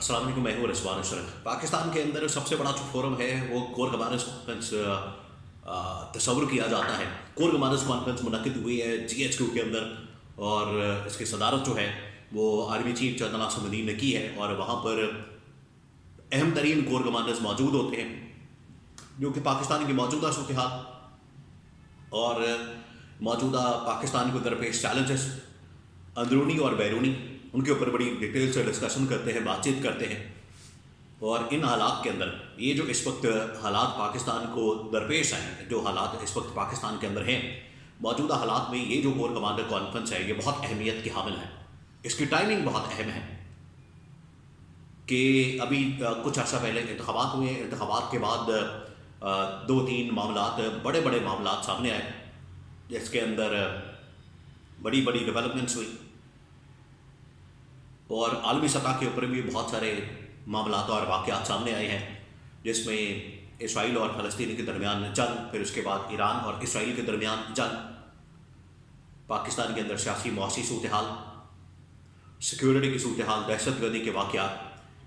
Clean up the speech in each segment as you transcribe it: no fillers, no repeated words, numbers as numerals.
अस्सलाम वालेकुम, मैं हूँ रिजवान अशरफ। पाकिस्तान के अंदर सबसे बड़ा जो फोरम है वो कोर गवर्नेंस कॉन्फ्रेंस तस्वुर किया जाता है। कोर गवर्नेंस कॉन्फ्रेंस मुनक़िद हुई है GHQ के अंदर, और इसकी सदारत जो है वो army chief general Asim Munir ने की है। और वहाँ पर अहम तरीन कोर गवर्नर्स मौजूद होते हैं जो कि पाकिस्तान की मौजूदा सूरत हाल और मौजूदा पाकिस्तान को दरपेश चैलेंजेस अंदरूनी और बैरूनी, उनके ऊपर बड़ी डिटेल से डिस्कशन करते हैं, बातचीत करते हैं। और इन हालात के अंदर ये जो इस वक्त हालात पाकिस्तान को दरपेश हैं, जो हालात इस वक्त पाकिस्तान के अंदर हैं, मौजूदा हालात में ये जो कोर कमांडर कॉन्फ्रेंस है ये बहुत अहमियत की हामिल है। इसकी टाइमिंग बहुत अहम है कि अभी कुछ अर्सा पहले इंतखाबात हुए। इंतखाबात के बाद 2-3 मामलात, बड़े बड़े मामलात सामने आए, जिसके अंदर बड़ी बड़ी डेवलपमेंट्स हुई और आलमी सतह के ऊपर भी बहुत सारे मामलात और वाक़यात सामने आए हैं, जिसमें इसराइल और फ़लस्तीन के दरमियान जंग, फिर उसके बाद ईरान और इसराइल के दरमियान जंग, पाकिस्तान के अंदर सियासी मुआशी सूरत हाल, सिक्योरिटी की सूरत हाल, दहशतगर्दी के वाक़यात,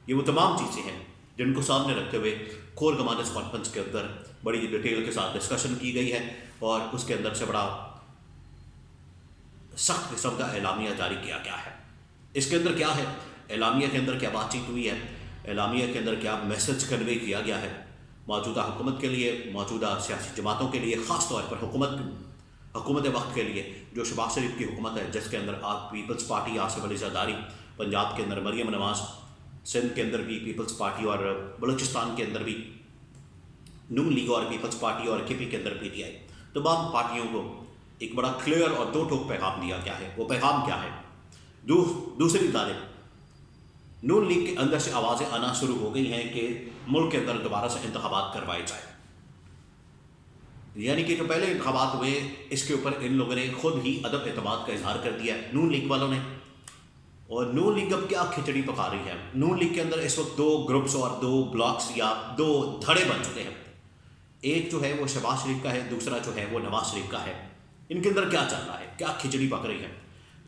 ये वो तमाम चीज़ें हैं जिनको सामने रखते हुए कोर कमांडर्स कॉन्फ्रेंस के अंदर बड़ी डिटेल के साथ डिस्कशन की गई है। और उसके अंदर से बड़ा सख्त किस्म का एलामिया जारी किया गया है। इसके अंदर क्या है, एलामिया के अंदर क्या बातचीत हुई है, एलामिया के अंदर क्या मैसेज कन्वे किया गया है मौजूदा हुकूमत के लिए, मौजूदा सियासी जमातों के लिए, ख़ास तौर पर हुकूमत वक्त के लिए जो शहबाज शरीफ की हुकूमत है, जिसके अंदर आप पीपल्स पार्टी आसिफ अली ज़रदारी, पंजाब के अंदर मरियम नवाज़, सिंध के अंदर भी पीपल्स पार्टी और बलूचिस्तान के अंदर भी नून लीग और पीपल्स पार्टी और KP के अंदर PTI, तमाम पार्टियों को एक बड़ा क्लियर और दो टोक पैगाम दिया गया है। वो पैगाम क्या है? दूसरी तारीख नून लीग के अंदर से आवाज़ें आना शुरू हो गई हैं कि मुल्क के अंदर दोबारा से इंतखाबात करवाए जाए, यानी कि जो पहले इंतखाबात हुए इसके ऊपर इन लोगों ने खुद ही अदब एतमाद का इजहार कर दिया है, नून लीग वालों ने। और नून लीग अब क्या खिचड़ी पका रही है? नून लीग के अंदर इस वक्त 2 ग्रुप्स और 2 ब्लॉक्स या 2 धड़े बन चुके हैं। एक जो है वो शहबाज शरीफ का है, दूसरा जो है वो नवाज शरीफ का है। इनके अंदर क्या चल रहा है, क्या खिचड़ी पक रही है,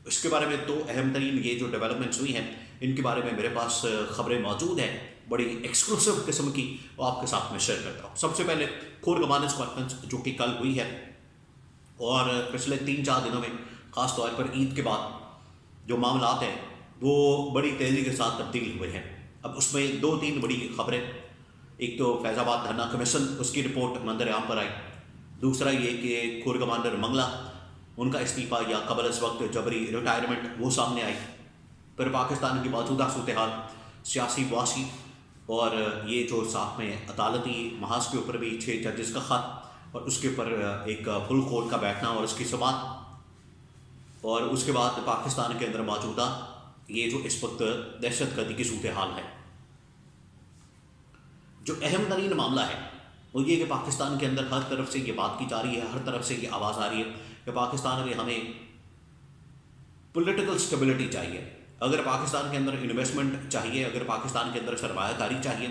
इसके बारे में तो अहम तरीन ये जो डेवलपमेंट्स हुई हैं इनके बारे में मेरे पास खबरें मौजूद हैं, बड़ी एक्सक्लूसिव किस्म की, वो आपके साथ में शेयर करता हूँ। सबसे पहले कोर गवर्नेंस कॉन्फ्रेंस जो कि कल हुई है और पिछले 3-4 दिनों में ख़ास तौर पर ईद के बाद जो मामलात हैं वो बड़ी तेज़ी के साथ तब्दील हुए हैं। अब उसमें 2-3 बड़ी खबरें, एक तो फैज़ाबाद धरना कमीशन, उसकी रिपोर्ट मंजर आम पर आई। दूसरा ये कि कोर कमांडर मंगला, उनका इस्तीफ़ा या कबल इस वक्त जबरी रिटायरमेंट, वो सामने आई। फिर पाकिस्तान की मौजूदा सूरत हाल, सियासी मुआशी, और ये जो साथ में अदालती महाज के ऊपर भी 6 जजेस का ख़त और उसके ऊपर एक फुल कोर्ट का बैठना और उसकी समाअत, और उसके बाद पाकिस्तान के अंदर मौजूदा ये जो इस वक्त दहशतगर्दी की सूरत हाल है। जो अहम तरीन मामला है वो ये कि पाकिस्तान के अंदर हर तरफ से ये बात की जा रही है, हर तरफ से ये आवाज़ आ रही है कि पाकिस्तान में हमें पॉलिटिकल स्टेबिलिटी चाहिए। अगर पाकिस्तान के अंदर इन्वेस्टमेंट चाहिए, अगर पाकिस्तान के अंदर सरमायाकारी चाहिए,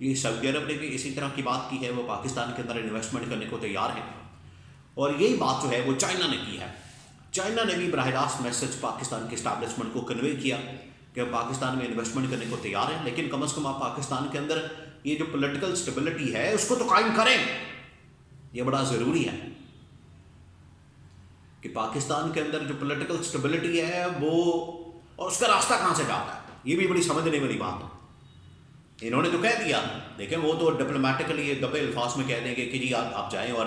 ये सऊदी अरब ने भी इसी तरह की बात की है, वो पाकिस्तान के अंदर इन्वेस्टमेंट करने को तैयार है। और यही बात जो है वो चाइना ने की है। चाइना ने भी बराह रास्त मैसेज पाकिस्तान के इस्टेब्लिशमेंट को कन्वे किया कि पाकिस्तान में इन्वेस्टमेंट करने को तैयार है, लेकिन कम अज़ कम आप पाकिस्तान के अंदर ये जो पॉलिटिकल स्टेबिलिटी है उसको तो कायम करें। ये बड़ा ज़रूरी है कि पाकिस्तान के अंदर जो पॉलिटिकल स्टेबिलिटी है वो, और उसका रास्ता कहाँ से जाता है, ये भी बड़ी समझने वाली बात है। इन्होंने तो कह दिया, देखें वो तो डिप्लोमेटिकली ये दबे अल्फाज में कह देंगे कि जी आप जाएं और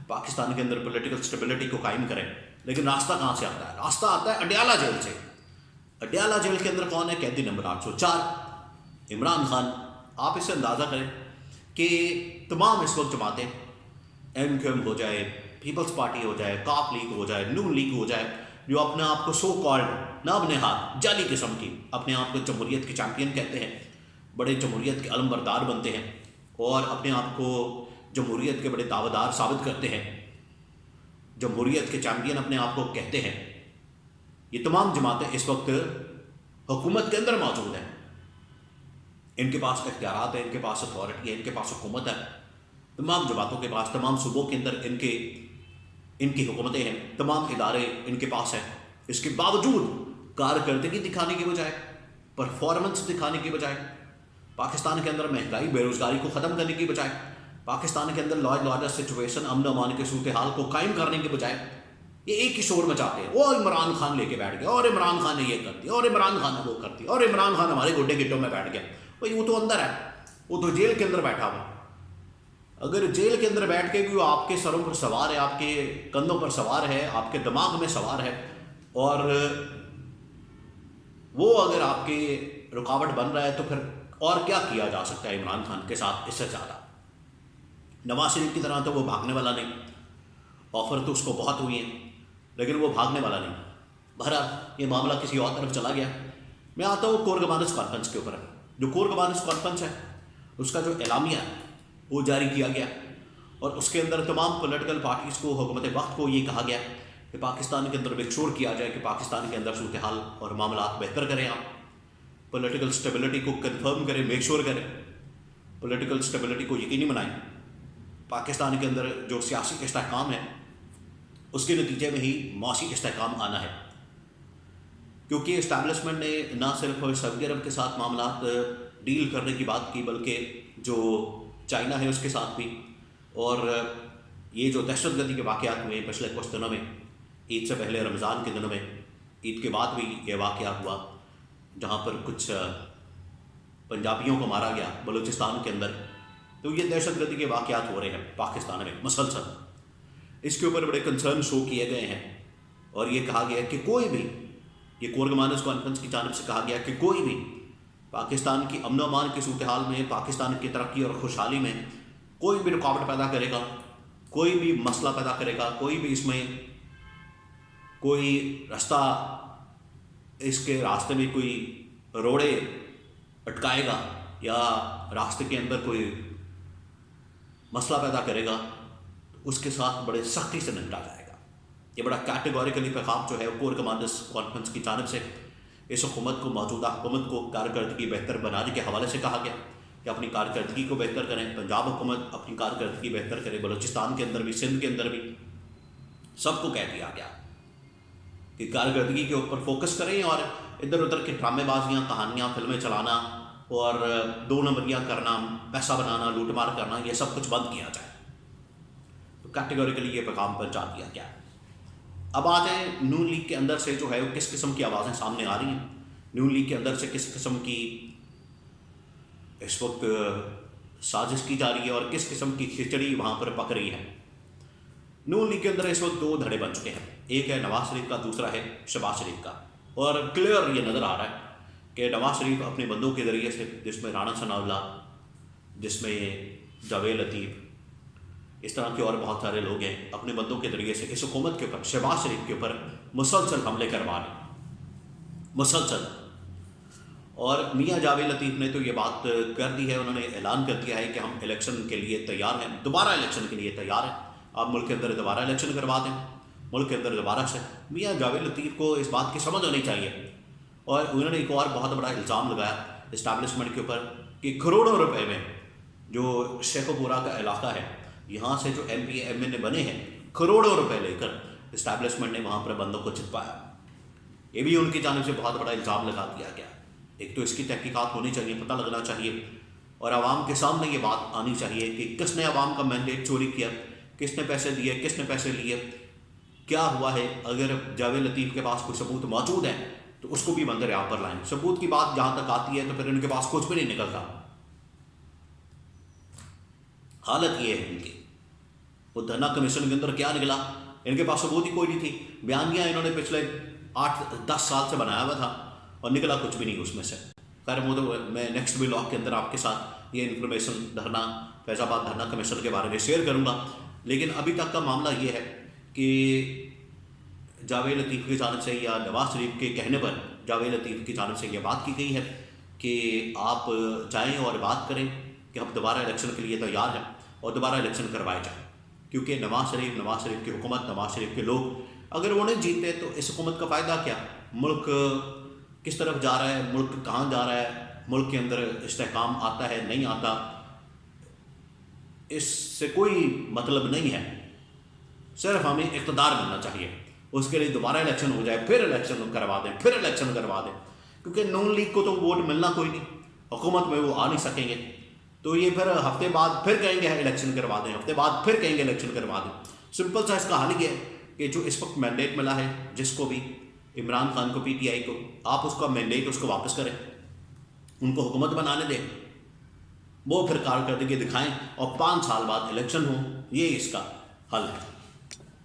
पाकिस्तान के अंदर पॉलिटिकल स्टेबिलिटी को कायम करें, लेकिन रास्ता कहाँ से आता है? रास्ता आता है अडयाला जेल से। अडयाला जेल के अंदर कौन है? कैदी नंबर 804 इमरान खान। आप इससे अंदाज़ा करें कि तमाम इस वक्त जमातें, MQM हो जाए, पीपल्स पार्टी हो जाए, काफ लीग हो जाए, नून लीग हो जाए, जो अपने आप को सो कॉल्ड नाम नेहाद जाली किस्म की अपने आप को जमहूरियत के चैम्पियन कहते हैं, बड़े जमहूरियत के अलमबरदार बनते हैं और अपने आप को जमहूरियत के बड़े दावेदार साबित करते हैं, जमहूरियत के चैम्पियन अपने आप को कहते हैं। ये तमाम जमातें इस वक्त हुकूमत के अंदर मौजूद हैं, इनके पास इख्तियारात है, इनके पास अथॉरिटी है, इनके पास हुकूमत है। तमाम जमातों के पास, तमाम सूबों के अंदर इनकी हुकूमतें हैं, तमाम इदारे इनके पास हैं। इसके बावजूद कारकर्दगी दिखाने के बजाय परफॉर्मेंस दिखाने की बजाय, पाकिस्तान के अंदर महंगाई बेरोज़गारी को ख़त्म करने की बजाय, पाकिस्तान के अंदर लॉ एंड ऑर्डर सिचुएशन अमन अमान के सूरत हाल को कायम करने के बजाय ये एक ही शोर मचाते हैं, और इमरान खान लेके बैठ गया, और इमरान खान ने ये कर दिया, और इमरान खान ने वो कर दिया, और इमरान खान हमारे गुड्डे गिट्टों में बैठ गया। भाई वो तो अंदर है, वो तो जेल के अंदर बैठा हुआ। अगर जेल के अंदर बैठ के भी वो आपके सरों पर सवार है, आपके कंधों पर सवार है, आपके दिमाग में सवार है, और वो अगर आपके रुकावट बन रहा है, तो फिर और क्या किया जा सकता है इमरान खान के साथ इससे ज़्यादा। नवाज शरीफ की तरह तो वो भागने वाला नहीं, ऑफर तो उसको बहुत हुई है, लेकिन वो भागने वाला नहीं। बहरहाल ये मामला किसी और तरफ चला गया। मैं आता हूँ कोर गवर्नेंस कॉन्फ्रेंस के ऊपर। जो कोर गवर्नेंस कॉन्फ्रेंस है उसका जो एलामिया है वो जारी किया गया, और उसके अंदर तमाम पॉलिटिकल पार्टीज़ को, हुकूमत वक्त को ये कहा गया कि पाकिस्तान के अंदर मेकश्योर किया जाए कि पाकिस्तान के अंदर सूरत हाल और मामला बेहतर करें, आप पॉलिटिकल स्टेबिलिटी को कंफर्म करें, मेकश्योर करें, पॉलिटिकल स्टेबिलिटी को यकीनी बनाएं। पाकिस्तान के अंदर जो सियासी इस्तेहकाम है उसके नतीजे में ही मौसी इस्तेहकाम आना है, क्योंकि इस्टेब्लिशमेंट ने ना सिर्फ सऊदी अरब के साथ मामला डील करने की बात की, बल्कि जो चाइना है उसके साथ भी। और ये जो दहशतगर्दी के वाक़यात हुए पिछले कुछ दिनों में, ईद से पहले रमज़ान के दिनों में, ईद के बाद भी ये वाक़या हुआ जहाँ पर कुछ पंजाबियों को मारा गया बलूचिस्तान के अंदर। तो ये दहशतगर्दी के वाक़यात हो रहे हैं पाकिस्तान में मुसलसल। इसके ऊपर बड़े कंसर्न शो किए गए हैं, और ये कहा गया कि कोई भी, ये कोर गवर्नेंस कॉन्फ्रेंस की जानिब से कहा गया कि कोई भी पाकिस्तान की अमन अमान की सूरत हाल में, पाकिस्तान की तरक्की और खुशहाली में कोई भी रुकावट पैदा करेगा, कोई भी मसला पैदा करेगा, कोई भी इसमें कोई रास्ता, इसके रास्ते में कोई रोड़े अटकाएगा या रास्ते के अंदर कोई मसला पैदा करेगा, तो उसके साथ बड़े सख्ती से निपटा जाएगा। ये बड़ा कैटेगोरिकली पैगाम जो है कोर गवर्नेंस कॉन्फ्रेंस की जानिब से इस हुकूमत को, मौजूदा हुकूमत को कारकर्दगी बेहतर बनाने के हवाले से कहा गया कि अपनी कारकर्दगी को बेहतर करें। पंजाब हुकूमत अपनी कारकर्दगी बेहतर करे, बलूचिस्तान के अंदर भी, सिंध के अंदर भी, सबको कह दिया गया कि कारकर्दगी के ऊपर फोकस करें, और इधर उधर की ड्रामेबाजियाँ, कहानियाँ, फिल्में चलाना और दो नंबरियाँ करना, पैसा बनाना, लूटमार करना, ये सब कुछ बंद किया जाए। तो कैटेगोरिकली ये पैगाम पहुँचा दिया गया। अब आ जाए नून लीग के अंदर से जो है वो किस किस्म की आवाज़ें सामने आ रही हैं, नून लीग के अंदर से किस किस्म की इस वक्त साजिश की जा रही है और किस किस्म की खिचड़ी वहाँ पर पक रही है। नून लीग के अंदर इस वक्त दो धड़े बन चुके हैं, एक है नवाज शरीफ का, दूसरा है शहबाज शरीफ का। और क्लियर ये नज़र आ रहा है कि नवाज शरीफ अपने बंदों के ज़रिए से, जिसमें राना सनाउल्लाह, जिसमें जावेद लतीफ़, इस तरह के और बहुत सारे लोग हैं, अपने बंदों के ज़रिए से इस हुकूमत के ऊपर, शहबाज शरीफ के ऊपर मुसलसल हमले करवा रहे, मुसलसल। और मियाँ जावेद लतीफ़ ने तो ये बात कर दी है, उन्होंने ऐलान कर दिया है कि हम इलेक्शन के लिए तैयार हैं, दोबारा इलेक्शन के लिए तैयार हैं। आप मुल्क के अंदर दोबारा इलेक्शन करवा दें, मुल्क के अंदर दोबारा से। मियाँ जावेद लतीफ़ को इस बात की समझ होनी चाहिए। और उन्होंने एक और बहुत बड़ा इल्ज़ाम लगाया इस्टेब्लिशमेंट के ऊपर कि करोड़ों रुपए में जो शेखोपुरा का इलाका है, यहाँ से जो MP MNA बने हैं, करोड़ों रुपए लेकर इस्टेब्लिशमेंट ने वहाँ पर बंदों को चिपकाया। ये भी उनकी जानिब से बहुत बड़ा इल्ज़ाम लगा दिया गया। एक तो इसकी तहकीकात होनी चाहिए, पता लगना चाहिए, और आवाम के सामने ये बात आनी चाहिए कि किसने आवाम का मैंडेट चोरी किया, किसने पैसे दिए, किसने पैसे लिए, क्या हुआ है। अगर जावेद लतीफ़ के पास कोई सबूत मौजूद है तो उसको भी मंजर यहाँ पर लाएं। सबूत की बात जहाँ तक आती है तो फिर इनके पास कुछ भी नहीं निकलता। हालत ये है इनकी। वो धरना कमीशन के अंदर क्या निकला, इनके पास सबूत ही कोई नहीं थी। बयानियाँ इन्होंने पिछले 8-10 साल से बनाया हुआ था और निकला कुछ भी नहीं उसमें से। खैर वो तो मैं नेक्स्ट व्लॉग के अंदर आपके साथ ये इन्फॉर्मेशन धरना, फैज़ाबाद धरना कमीशन के बारे में शेयर करूँगा। लेकिन अभी तक का मामला ये है कि जावेद लतीफ़ की जानिब से या नवाज शरीफ के कहने पर जावेद लतीफ़ की जानिब से यह बात की गई है कि आप जाएँ और बात करें कि हम दोबारा इलेक्शन के लिए तैयार हैं और दोबारा इलेक्शन करवाए जाएँ। क्योंकि नवाज शरीफ की हुकूमत, नवाज शरीफ के लोग अगर वो नहीं जीते तो इस हुकूमत का फ़ायदा क्या। मुल्क किस तरफ जा रहा है, मुल्क कहाँ जा रहा है, मुल्क के अंदर इस्तेहकाम आता है नहीं आता, इससे कोई मतलब नहीं है। सिर्फ हमें इक़्तिदार मिलना चाहिए, उसके लिए दोबारा इलेक्शन हो जाए, फिर इलेक्शन करवा दें, फिर इलेक्शन करवा दें। کیونکہ نون لیگ کو تو ووٹ ملنا کوئی نہیں، حکومت میں وہ آ نہیں سکیں گے، تو یہ پھر ہفتے بعد پھر کہیں گے الیکشن کروا دیں، ہفتے بعد پھر کہیں گے الیکشن کروا دیں۔ سمپل سا اس کا حل یہ ہے کہ جو اس وقت مینڈیٹ ملا ہے جس کو بھی، عمران خان کو، پی ٹی آئی کو، آپ اس کا مینڈیٹ اس کو واپس کریں، ان کو حکومت بنانے دیں، وہ پھر کارکردگی دکھائیں اور 5 سال بعد الیکشن ہوں، یہ اس کا حل ہے۔